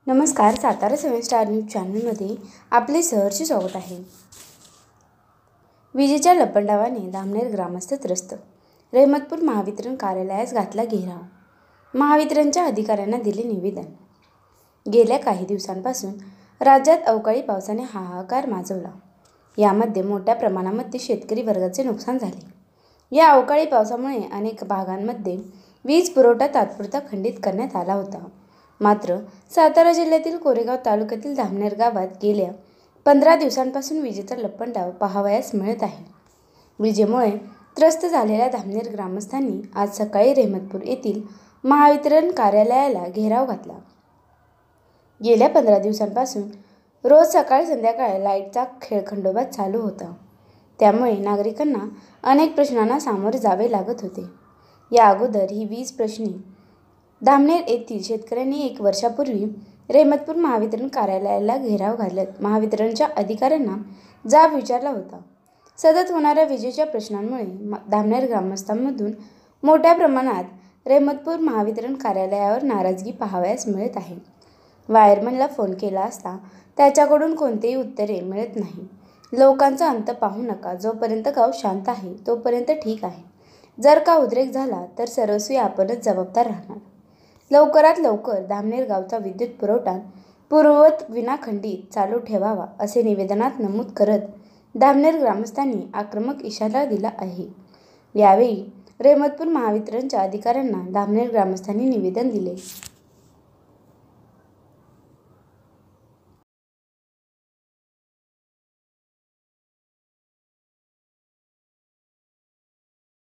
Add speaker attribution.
Speaker 1: नमस्कार, Satara 7 star news चॅनलमध्ये आपले सहर्ष स्वागत आहे. विजेच्या लपंडावाने धामणेर ग्रामस्थ त्रस्त, रहमतपूर महावितरण कार्यालयास घातला घेराव. महावितरणच्या अधिकाऱ्यांना दिले निवेदन. गेल्या काही दिवसांपासून राज्यात अवकाळी पावसाने हाहाकार माजवला. यामध्ये मोठ्या प्रमाणामध्ये शेतकरी वर्गाचे नुकसान झाले. या अवकाळी पावसामुळे अनेक भागांमध्ये वीज पुरवठा तात्पुरता खंडित करण्यात आला होता. मात्र सातारा जिल्ह्यातील कोरेगाव तालुक्यातील धामणेर गावात गेल्या 15 दिवसांपासून विजेचा लपंडाव पाहावयास मिळत आहे. विजेमुळे त्रस्त झालेल्या धामणेर ग्रामस्थांनी आज सकाळी रहमतपूर येथील महावितरण कार्यालयाला घेराव घातला. गेल्या 15 दिवसांपासून रोज सकाळ संध्याकाळ लाईटचा खेळखंडोबा चालू होता. त्यामुळे नागरिकांना अनेक प्रश्नांना सामोरे जावे लागत होते. या अगोदर ही वीज प्रश्नी धामणेर येथील शेतकऱ्यांनी 1 वर्षापूर्वी रहमतपूर महावितरण कार्यालयाला घेराव घालत महावितरणच्या अधिकाऱ्यांना जाब विचारला होता. सतत होणाऱ्या विजेच्या प्रश्नांमुळे धामणेर ग्रामस्थांमधून मोठ्या प्रमाणात रहमतपूर महावितरण कार्यालयावर नाराजगी पाहावयास मिळत आहे. वायरमनला फोन केला असता त्याच्याकडून कोणतेही उत्तरे मिळत नाही. लोकांचा अंत पाहू नका. जोपर्यंत गाव शांत आहे तोपर्यंत ठीक आहे. जर का उद्रेक झाला तर सर्वस्वी आपणच जबाबदार राहणार. लवकरात लवकर धामणेर गावचा विद्युत पुरवठा पूर्ववत विनाखंडित चालू ठेवावा असे निवेदनात नमूद करत धामणेर ग्रामस्थांनी आक्रमक इशारा दिला आहे. यावेळी रहमतपूर महावितरणच्या अधिकाऱ्यांना धामणेर ग्रामस्थांनी निवेदन दिले.